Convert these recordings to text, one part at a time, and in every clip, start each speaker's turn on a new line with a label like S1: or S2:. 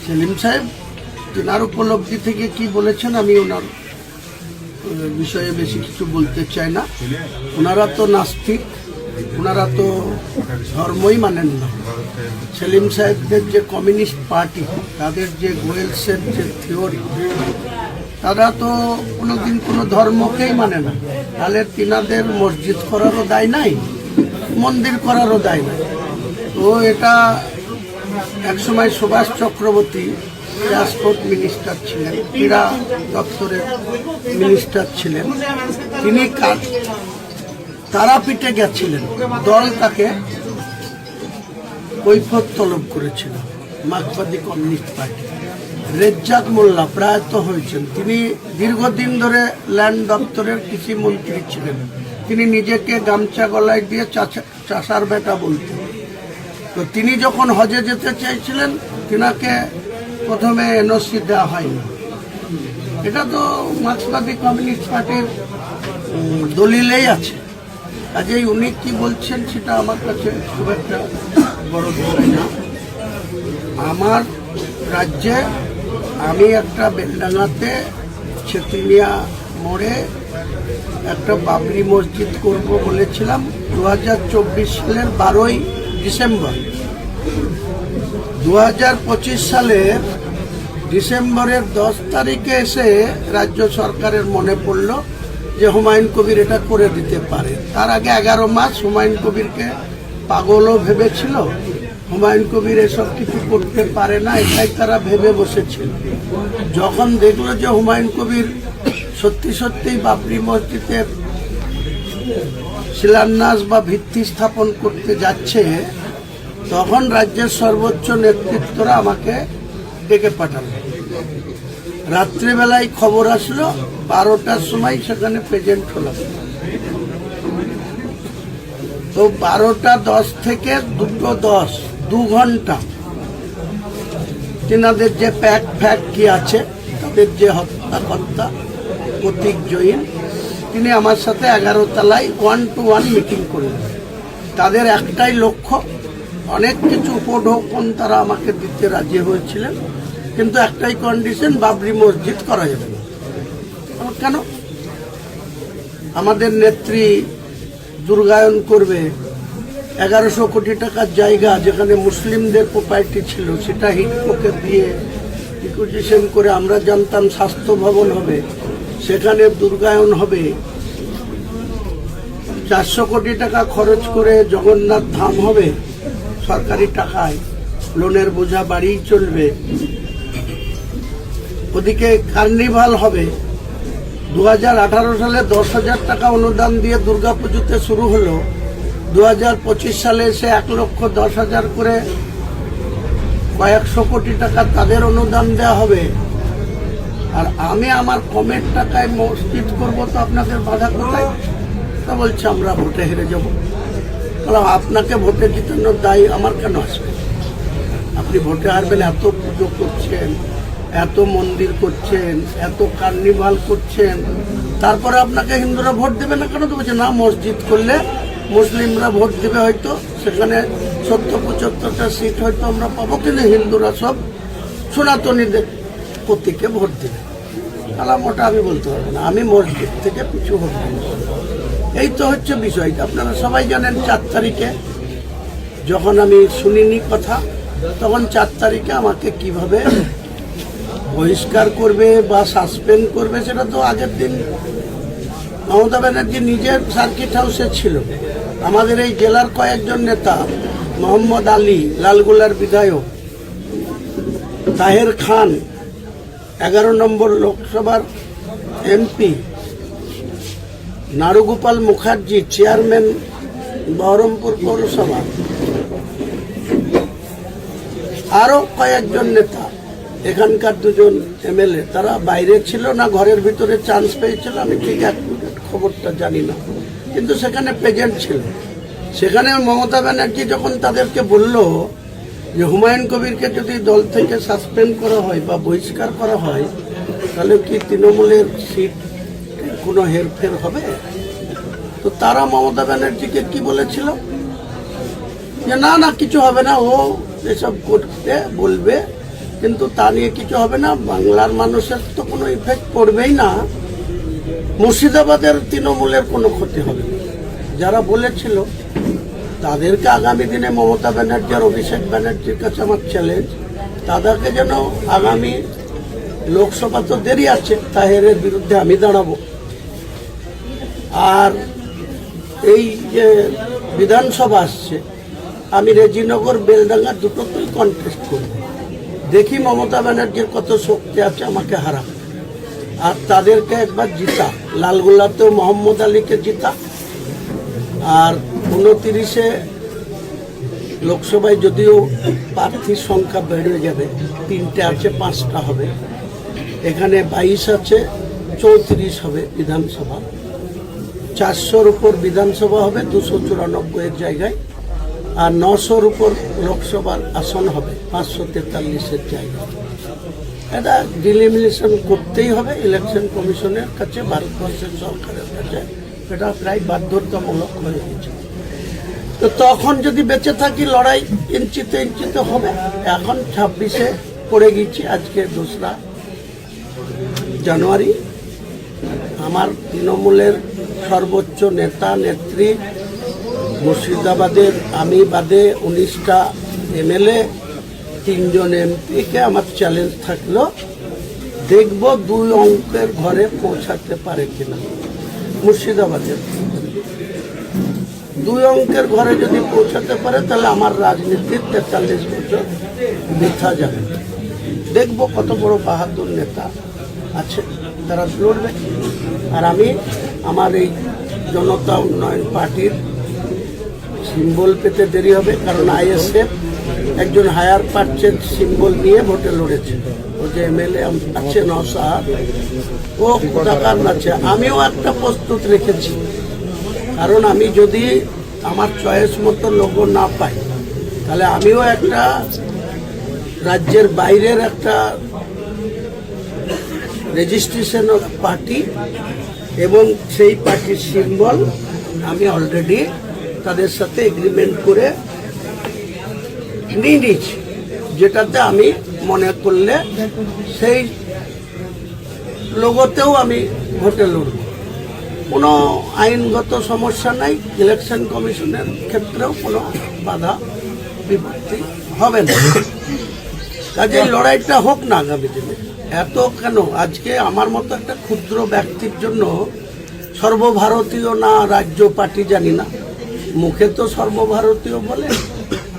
S1: সেলিম সাহেব তেনার উপলব্ধি থেকে কি বলেছেন আমি ওনার বিষয়ে বেশি কিছু বলতে চাই না। ওনারা তো নাস্তিক, ওনারা তো ধর্মই মানেন না। সেলিম সাহেবদের যে কমিউনিস্ট পার্টি, তাদের যে গোয়েলসের যে থিওরি, তারা তো কোনোদিন কোনো ধর্মকেই মানে না। তাহলে তিনাদের মসজিদ করারও দায় নাই, মন্দির করারও দায় নাই। তো এটা একসময় সুভাষ চক্রবর্তী ট্রান্সপোর্ট মিনিস্টার ছিলেন, ক্রীড়া দপ্তরের মিনিস্টার ছিলেন, তিনি তারাপীঠে গেছিলেন। দল তাকে কৈফিয়ত তলব করেছিল, মার্কসবাদী কমিউনিস্ট পার্টি। রেজ্জাক মোল্লা প্রয়াত হয়েছেন, তিনি দীর্ঘদিন ধরে ল্যান্ড দপ্তরের কৃষি মন্ত্রী ছিলেন। তিনি নিজেকে গামছা গলায় দিয়ে চাষার বেটা বলতেন। তো তিনি যখন হজে যেতে চাইছিলেন, তিনাকে প্রথমে এনওসি দেওয়া হয়নি। এটা তো মার্কসবাদী কমিউনিস্ট পার্টির দলিলেই আছে। কাজেই উনি কি বলছেন সেটা আমার কাছে খুব একটা বড় বিষয় না। আমার রাজ্যে আমি একটা বেলডাঙ্গাতে ছেতিনিয়া মোড়ে একটা বাবরি মসজিদ করব বলেছিলাম 2024 সালের 12ই ডিসেম্বর। 2025 সালের ডিসেম্বরের 10 তারিখে এসে রাজ্য সরকারের মনে পড়ল যে হুমায়ুন কবির এটা করে দিতে পারে। তার আগে 11 মাস হুমায়ুন কবিরকে পাগলও ভেবেছিল। হুমায়ুন কবির এসব কিছু করতে পারে না, এটাই তারা ভেবে বসেছিল। যখন দেখলো যে হুমায়ুন কবির সত্যি সত্যিই বাবরি মসজিদের শিলান্যাস বা ভিত্তি স্থাপন করতে যাচ্ছে, তখন রাজ্যের সর্বোচ্চ নেতৃত্বরা আমাকে ডেকে পাঠালো। রাত্রিবেলায় খবর আসলো, 12টার সময় সেখানে প্রেজেন্ট হলাম। তো 12:10 থেকে 2:10, 2 ঘন্টা তেনাদের যে প্যাক কি আছে, তাদের যে হত্যাকর্তা প্রতীক জৈন, তিনি আমার সাথে 11 তলায় 1-to-1 মিটিং করলেন। তাদের একটাই লক্ষ্য, অনেক কিছু উপঢৌকন তারা আমাকে দিতে রাজি হয়েছিলেন, কিন্তু একটাই কন্ডিশন, বাবরি মসজিদ করা যাবে না। কেন? আমাদের নেত্রী দুর্গায়ন করবে, 1100 কোটি টাকার জায়গা যেখানে মুসলিমদের প্রপার্টি ছিল, সেটা হিটকোকে দিয়ে ইকুইজিশন করে আমরা জানতাম স্বাস্থ্য ভবন হবে, সেখানে দুর্গায়ন হবে। 400 কোটি টাকা খরচ করে জগন্নাথ ধাম হবে সরকারি টাকায়, লোনের বোঝা বাড়িই চলবে। ওদিকে কার্নিভাল হবে। 2018 সালে 10,000 টাকা অনুদান দিয়ে দুর্গাপুজোতে শুরু হলো। 2025 সালে এসে 1,10,000 করে কয়েকশো কোটি টাকা তাদের অনুদান দেওয়া হবে। আর আমি আমার কমের টাকায় মসজিদ করব, তো আপনাদের বাধা কোথায়? তা বলছে আমরা ভোটে হেরে যাব। বললাম আপনাকে ভোটে জিতানোর দায় আমার কেন আসবে? আপনি ভোটে হারবেন, এত পুজো করছেন, এত মন্দির করছেন, এত কার্নিভাল করছেন, তারপরে আপনাকে হিন্দুরা ভোট দেবে না কেন? তো বলছে না, মসজিদ করলে মুসলিমরা ভোট দেবে, হয়তো সেখানে 70-75টা সিট হয়তো আমরা পাবো, কিন্তু হিন্দুরা সব সনাতনীদের প্রতীকে ভোট দেবে। তাহলে ওটা আমি বলতে পারবো না, আমি মসজিদ থেকে পিছু হব। এই তো হচ্ছে বিষয়টা। আপনারা সবাই জানেন 4 তারিখে যখন আমি শুনিনি কথা, তখন 4 তারিখে আমাকে কিভাবে বহিষ্কার করবে বা সাসপেন্ড করবে, সেটা তো আগের দিন মমতা ব্যানার্জি নিজের সার্কিট হাউসে ছিল। আমাদের এই জেলার কয়েকজন নেতা, মোহাম্মদ আলী লালগোলার বিধায়ক, তাহের খান 11 নম্বর লোকসভার এমপি, নারুগোপাল মুখার্জি চেয়ারম্যান বহরমপুর পৌরসভা, আরো কয়েকজন নেতা, এখানকার 2জন এমএলএ, তারা বাইরে ছিল না ঘরের ভিতরে চান্স পেয়েছিল, আমি ঠিক খবরটা জানি না, কিন্তু সেখানে প্রেজেন্ট ছিল। সেখানে মমতা ব্যানার্জি যখন তাদেরকে বলল যে হুমায়ুন কবিরকে যদি দল থেকে সাসপেন্ড করা হয় বা বহিষ্কার করা হয়, তাহলে কি তৃণমূলের সিট কোনো হেরফের হবে? তো তারা মমতা ব্যানার্জিকে কি বলেছিল যে না না, কিছু হবে না, ও এসব করতে বলবে, কিন্তু তা নিয়ে কিছু হবে না, বাংলার মানুষের তো কোনো ইফেক্ট পড়বেই না, মুর্শিদাবাদের তৃণমূলের কোনো ক্ষতি হবে না। যারা বলেছিল তাদেরকে আগামী দিনে মমতা ব্যানার্জি আর অভিষেক ব্যানার্জির কাছে আমার চ্যালেঞ্জ, তাদেরকে যেন আগামী লোকসভা তো দেরি আছে, তাহেরের বিরুদ্ধে আমি দাঁড়াবো। আর এই যে বিধানসভা আসছে, আমি রেজিনগর বেলডাঙ্গা দুটোতেই কন্টেস্ট করব। দেখি মমতা ব্যানার্জির কত শক্তি আছে আমাকে হারা, আর তাদেরকে একবার জিতা। লালগোলাতেও মোহাম্মদ আলীকে জিতা, আর 29-এ লোকসভায় যদিও প্রার্থীর সংখ্যা বেড়ে যাবে, 3টে আছে 5টা হবে, এখানে 22 আছে, 34 হবে বিধানসভা, 400-র উপর বিধানসভা হবে 294-এর জায়গায়, আর 900-র উপর লোকসভার আসন হবে 543-এর জায়গায়। এটা ডিলিমিনেশন করতেই হবে ইলেকশন কমিশনের কাছে, ভারতবর্ষের সরকারের কাছে, এটা প্রায় বাধ্যতামূলক হয়ে গেছে। তো তখন যদি বেঁচে থাকি লড়াই ইঞ্চিতে ইঞ্চিতে হবে। এখন 26-এ পড়ে গেছি, আজকে 2রা জানুয়ারি। আমার তৃণমূলের সর্বোচ্চ নেতা নেত্রী, মুর্শিদাবাদের আমি বাদে 19টা MLA, 3 জন MP-কে আমার চ্যালেঞ্জ থাকলো, দেখব 2 অঙ্কের ঘরে পৌঁছাতে পারে কিনা। মুর্শিদাবাদের 2 অঙ্কের ঘরে যদি পৌঁছাতে পারে তাহলে আমার রাজনীতির 43 বছর বৃথা যাবে। দেখব কত বড় বাহাদুর নেতা আছে, তারা লড়বে। আর আমি আমার এই জনতা উন্নয়ন পার্টির সিম্বল পেতে দেরি হবে, কারণ ISF একজন হায়ার পার্চেজ সিম্বল নিয়ে ভোটে লড়েছে। ও যে MLA আছে নওশাদ, ও কোথাকার আছে। আমিও একটা প্রস্তুত রেখেছি, কারণ আমি যদি আমার চয়েস মতো লোগো না পাই, তাহলে আমিও একটা রাজ্যের বাইরের একটা রেজিস্ট্রেশন অফ পার্টি এবং সেই পার্টির সিম্বল আমি অলরেডি তাদের সাথে এগ্রিমেন্ট করে নিয়ে নিয়েছি, যেটাতে আমি মনে করলে সেই লোগোতেও আমি ভোটে লড়ব। কোনো আইনগত সমস্যা নাই, ইলেকশন কমিশনের ক্ষেত্রেও কোনো বাধা বিপত্তি হবে না। কাজে লড়াইটা হোক না আগামী দিনে। এত কেন আজকে আমার মতো একটা ক্ষুদ্র ব্যক্তির জন্য সর্বভারতীয় না রাজ্য পার্টি জানি না, মুখে তো সর্বভারতীয় বলে,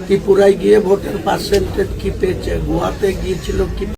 S1: ত্রিপুরায় গিয়ে ভোটের পার্সেন্টেজ কি পেয়েছে, গোয়াতে গিয়েছিল কি